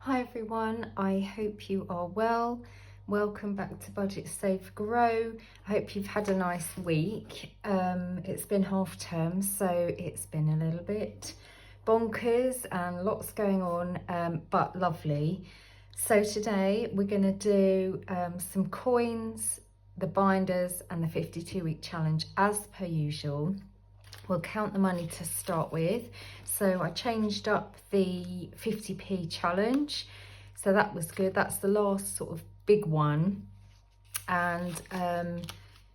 Hi everyone, I hope you are well. Welcome back to Budget Save Grow. I hope you've had a nice week. It's been half term, so it's been a little bit bonkers and lots going on, but lovely. So today we're going to do some coins, the binders and the 52-week challenge as per usual. We'll count the money to start with. So I changed up the 50p challenge. So that was good. That's the last sort of big one. And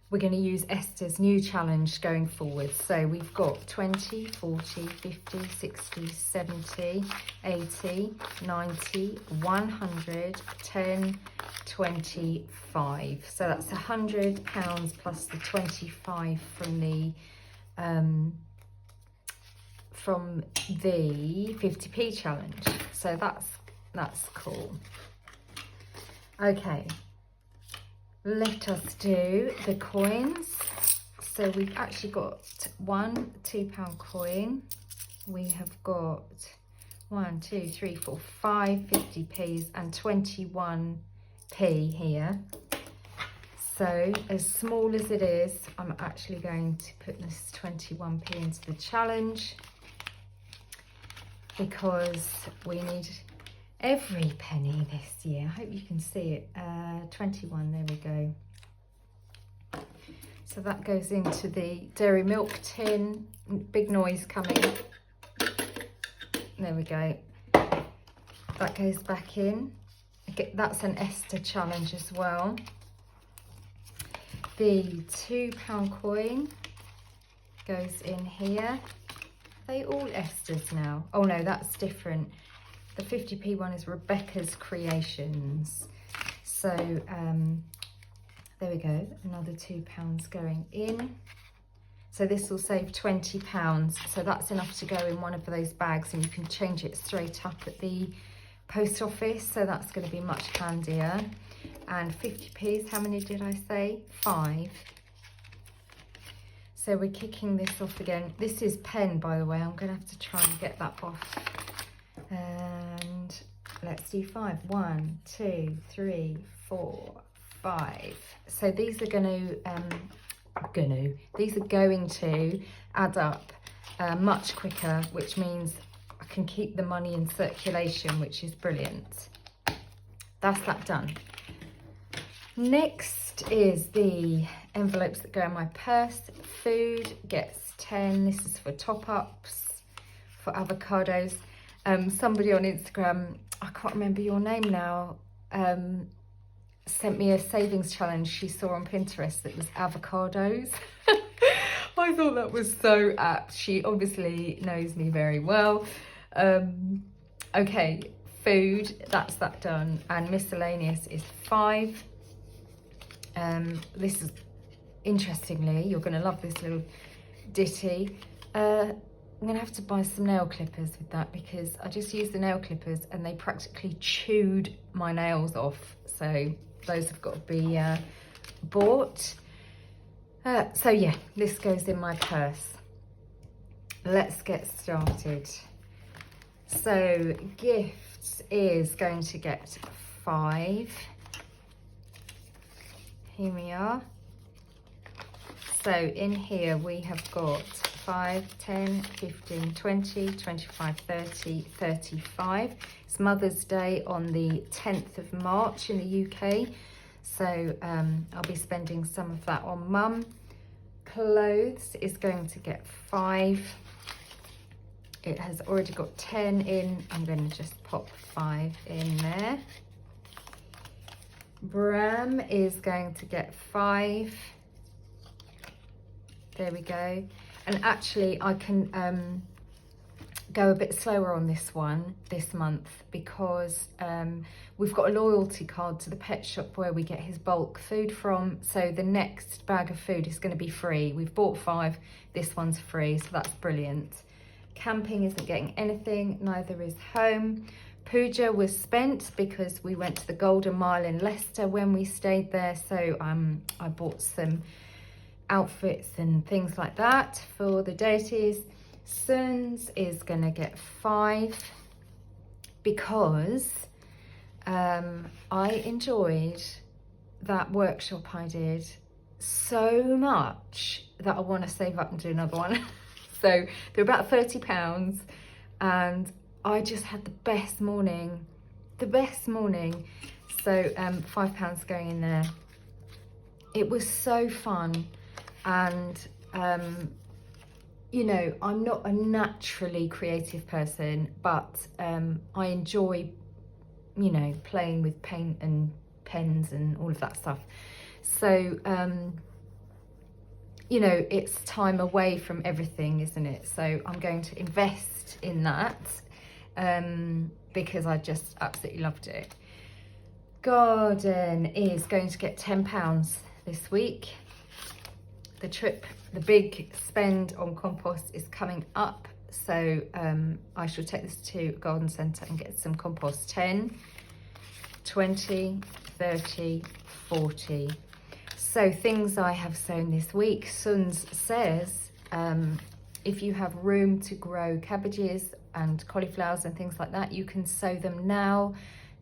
we're going to use Esther's new challenge going forward. So we've got 20, 40, 50, 60, 70, 80, 90, 100, 10, 25. So that's £100 plus the 25 from the 50p challenge. So that's cool. Okay, let us do the coins. So we've actually got one £2 coin. We have got 1, 2, 3, 4, 5 50p's and 21p here. So as small as it is, I'm actually going to put this 21p into the challenge because we need every penny this year. I hope you can see it. 21, there we go. So that goes into the dairy milk tin. Big noise coming. There we go. That goes back in. That's an Esther challenge as well. The £2 coin goes in here. Are they all Esther's now? Oh no, that's different. The 50p one is Rebecca's Creations. So there we go, another £2 going in. So this will save £20. So that's enough to go in one of those bags and you can change it straight up at the post office. So that's going to be much handier. And 50p's, how many did I say? 5. So we're kicking this off again. This is pen, by the way. I'm going to have to try and get that off. And let's do 5. 1, 2, 3, 4, 5. So these are going to add up much quicker, which means I can keep the money in circulation, which is brilliant. That's that done. Next is the envelopes that go in my purse. Food gets 10. This is for top-ups, for avocados. Somebody on Instagram, I can't remember your name now, sent me a savings challenge she saw on Pinterest that was avocados. I thought that was so apt. She obviously knows me very well. Okay, food, that's that done. And miscellaneous is 5. This is, interestingly, you're going to love this little ditty. I'm going to have to buy some nail clippers with that because I just used the nail clippers and they practically chewed my nails off. So those have got to be bought. So yeah, this goes in my purse. Let's get started. So gifts is going to get 5. Here we are. So in here we have got 5, 10, 15, 20, 25, 30, 35. It's Mother's Day on the 10th of March in the UK. So I'll be spending some of that on Mum. Clothes is going to get 5. It has already got 10 in. I'm going to just pop 5 in there. Bram is going to get 5. There we go. And actually I can go a bit slower on this one this month because we've got a loyalty card to the pet shop where we get his bulk food from. So the next bag of food is going to be free. We've bought 5, this one's free, so that's brilliant. Camping isn't getting anything, neither is home. Puja was spent because we went to the Golden Mile in Leicester when we stayed there. So I bought some outfits and things like that for the deities. Sons is going to get 5 because I enjoyed that workshop I did so much that I want to save up and do another one. So they're about £30 and I just had the best morning. So £5 going in there. It was so fun, and you know, I'm not a naturally creative person, but I enjoy, you know, playing with paint and pens and all of that stuff. So you know, it's time away from everything, isn't it? So I'm going to invest in that because I just absolutely loved it. Garden is going to get £10 this week. The big spend on compost is coming up. So I shall take this to a garden centre and get some compost. 10, 20, 30, 40. So things I have sown this week. Suns says if you have room to grow cabbages and cauliflowers and things like that, you can sow them now.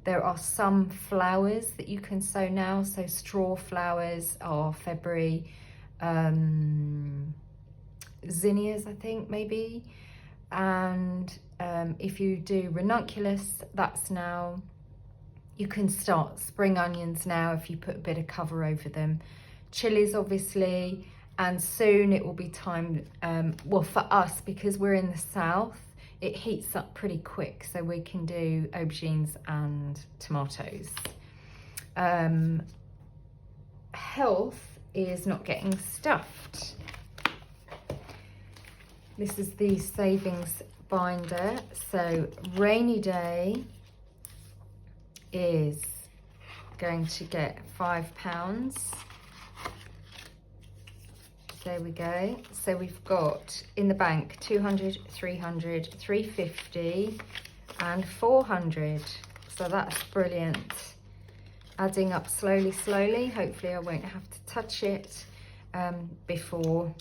There are some flowers that you can sow now. So straw flowers are February, zinnias, I think, maybe. And if you do ranunculus, that's now. You can start spring onions now if you put a bit of cover over them. Chilies, obviously, and soon it will be time, well, for us, because we're in the south, it heats up pretty quick, so we can do aubergines and tomatoes. Health is not getting stuffed. This is the savings binder. So rainy day is going to get £5. There we go. So we've got in the bank 200, 300, 350 and 400. So that's brilliant. Adding up slowly. Hopefully I won't have to touch it before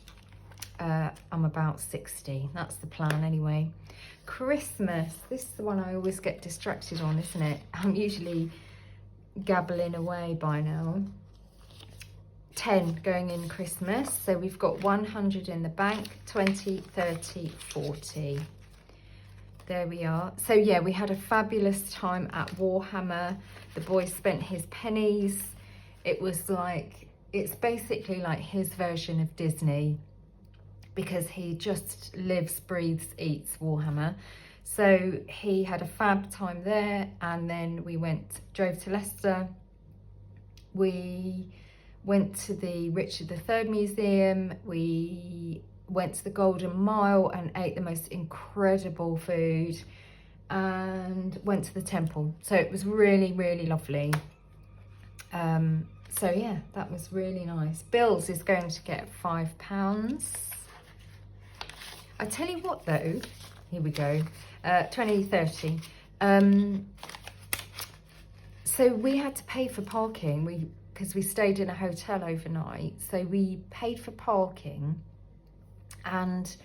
I'm about 60. That's the plan anyway. Christmas, this is the one I always get distracted on, isn't it? I'm usually gabbling away by now. 10 going in Christmas, so we've got 100 in the bank, 20, 30, 40. There we are. So yeah, we had a fabulous time at Warhammer. The boy spent his pennies. It was like, it's basically like his version of Disney, because he just lives, breathes, eats Warhammer. So he had a fab time there, and then we drove to Leicester. We went to the Richard III Museum. We went to the Golden Mile and ate the most incredible food, and went to the temple. So it was really, really lovely. So yeah, that was really nice. Bills is going to get £5. I tell you what though, here we go, 20, 30. So we had to pay for parking because we stayed in a hotel overnight. So we paid for parking, and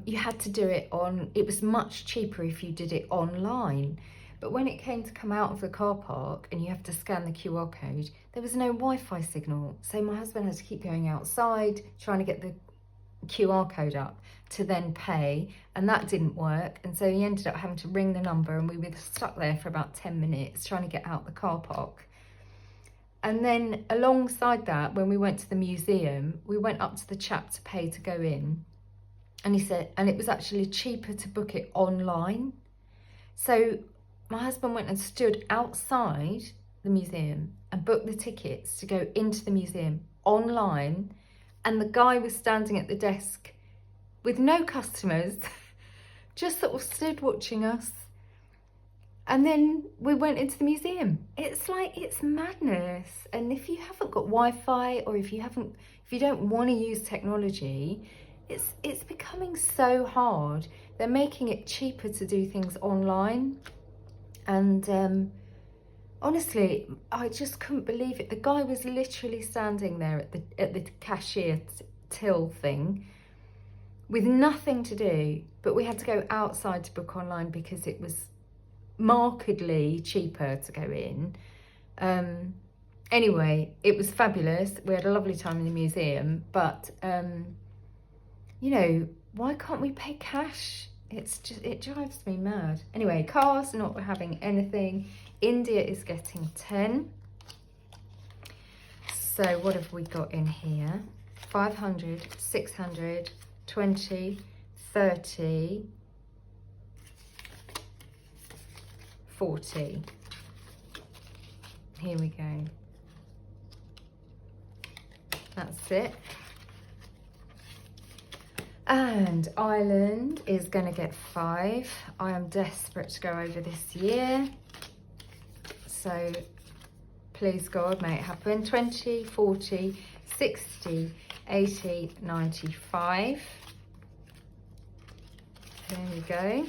you had to do it it was much cheaper if you did it online. But when it came to come out of the car park and you have to scan the QR code, there was no Wi-Fi signal. So my husband had to keep going outside, trying to get the QR code up to then pay, and that didn't work. And so he ended up having to ring the number, and we were stuck there for about 10 minutes trying to get out the car park. And then alongside that, when we went to the museum, we went up to the chap to pay to go in, and he said, and it was actually cheaper to book it online. So my husband went and stood outside the museum and booked the tickets to go into the museum online, and the guy was standing at the desk with no customers, just sort of stood watching us. And then we went into the museum. It's like, it's madness. And if you haven't got Wi-Fi, or if you don't want to use technology, it's becoming so hard. They're making it cheaper to do things online. And honestly, I just couldn't believe it. The guy was literally standing there at the cashier till thing with nothing to do, but we had to go outside to book online because it was markedly cheaper to go in. Anyway, it was fabulous. We had a lovely time in the museum, but you know, why can't we pay cash? It drives me mad. Anyway, cars not having anything. India is getting 10. So what have we got in here? 500, 600, 20, 30, 40. Here we go. That's it. And Ireland is going to get 5. I am desperate to go over this year. So please God, may it happen. 20, 40, 60, 80, 95. There we go.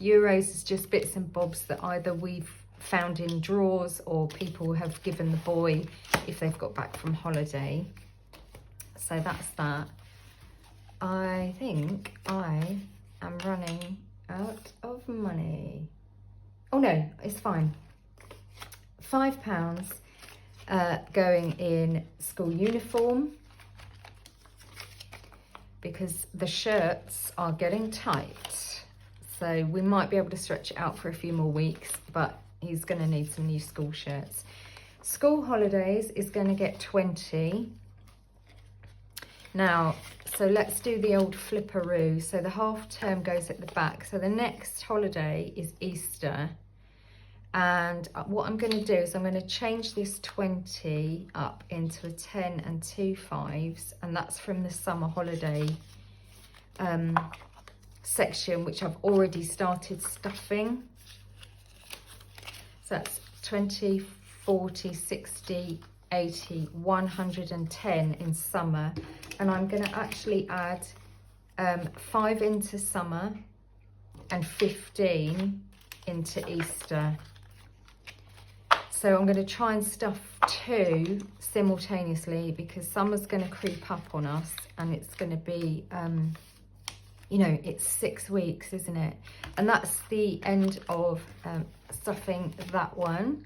Euros is just bits and bobs that either we've found in drawers or people have given the boy if they've got back from holiday. So that's that. I think I am running out of money. Oh no, it's fine. £5 going in school uniform because the shirts are getting tight. So we might be able to stretch it out for a few more weeks, but he's going to need some new school shirts. School holidays is going to get 20. Now, so let's do the old flipperoo. So the half term goes at the back. So the next holiday is Easter. And what I'm going to do is I'm going to change this 20 up into a 10 and 2 5s. And that's from the summer holiday section, which I've already started stuffing. So that's 20, 40, 60, 80, 110 in summer. And I'm going to actually add 5 into summer and 15 into Easter. So I'm going to try and stuff 2 simultaneously because summer's going to creep up on us and it's going to be, you know, it's 6 weeks, isn't it? And that's the end of stuffing that one.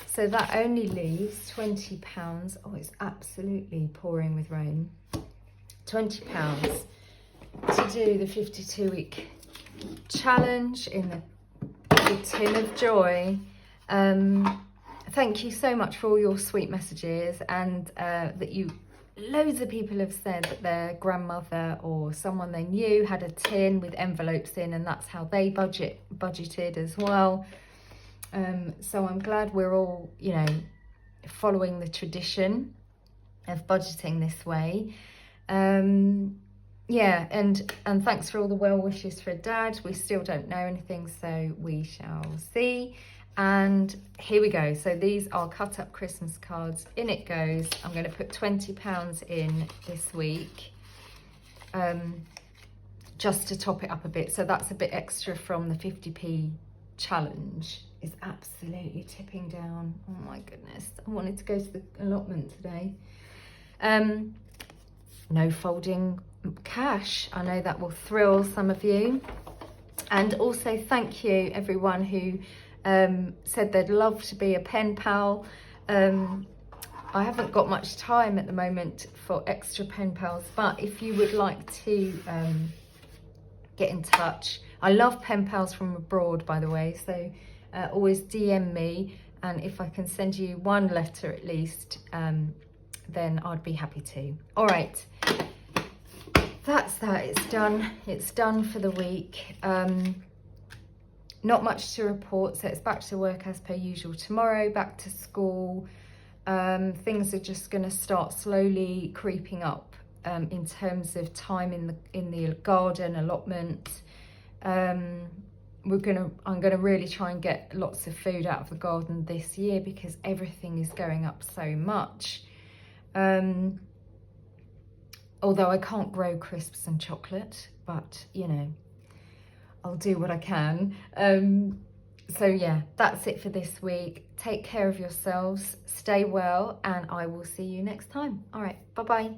So that only leaves £20. Oh, it's absolutely pouring with rain. £20 to do the 52-week challenge in the tin of joy. Thank you so much for all your sweet messages, and loads of people have said that their grandmother or someone they knew had a tin with envelopes in, and that's how they budgeted as well. So I'm glad we're all, you know, following the tradition of budgeting this way. Yeah, and thanks for all the well wishes for Dad. We still don't know anything, so we shall see. And here we go. So these are cut up Christmas cards. In it goes. I'm going to put £20 in this week, just to top it up a bit. So that's a bit extra from the 50p challenge. Is absolutely tipping down. Oh my goodness. I wanted to go to the allotment today. No folding cash. I know that will thrill some of you. And also thank you everyone who said they'd love to be a pen pal. I haven't got much time at the moment for extra pen pals, but if you would like to get in touch, I love pen pals from abroad, by the way, so always DM me, and if I can send you one letter at least, then I'd be happy to. All right, that's that. It's done for the week. Not much to report, so it's back to work as per usual tomorrow, back to school. Things are just going to start slowly creeping up in terms of time in the garden allotment. I'm gonna really try and get lots of food out of the garden this year because everything is going up so much. Although I can't grow crisps and chocolate, but you know, I'll do what I can. So yeah, that's it for this week. Take care of yourselves, stay well, and I will see you next time. All right, bye-bye.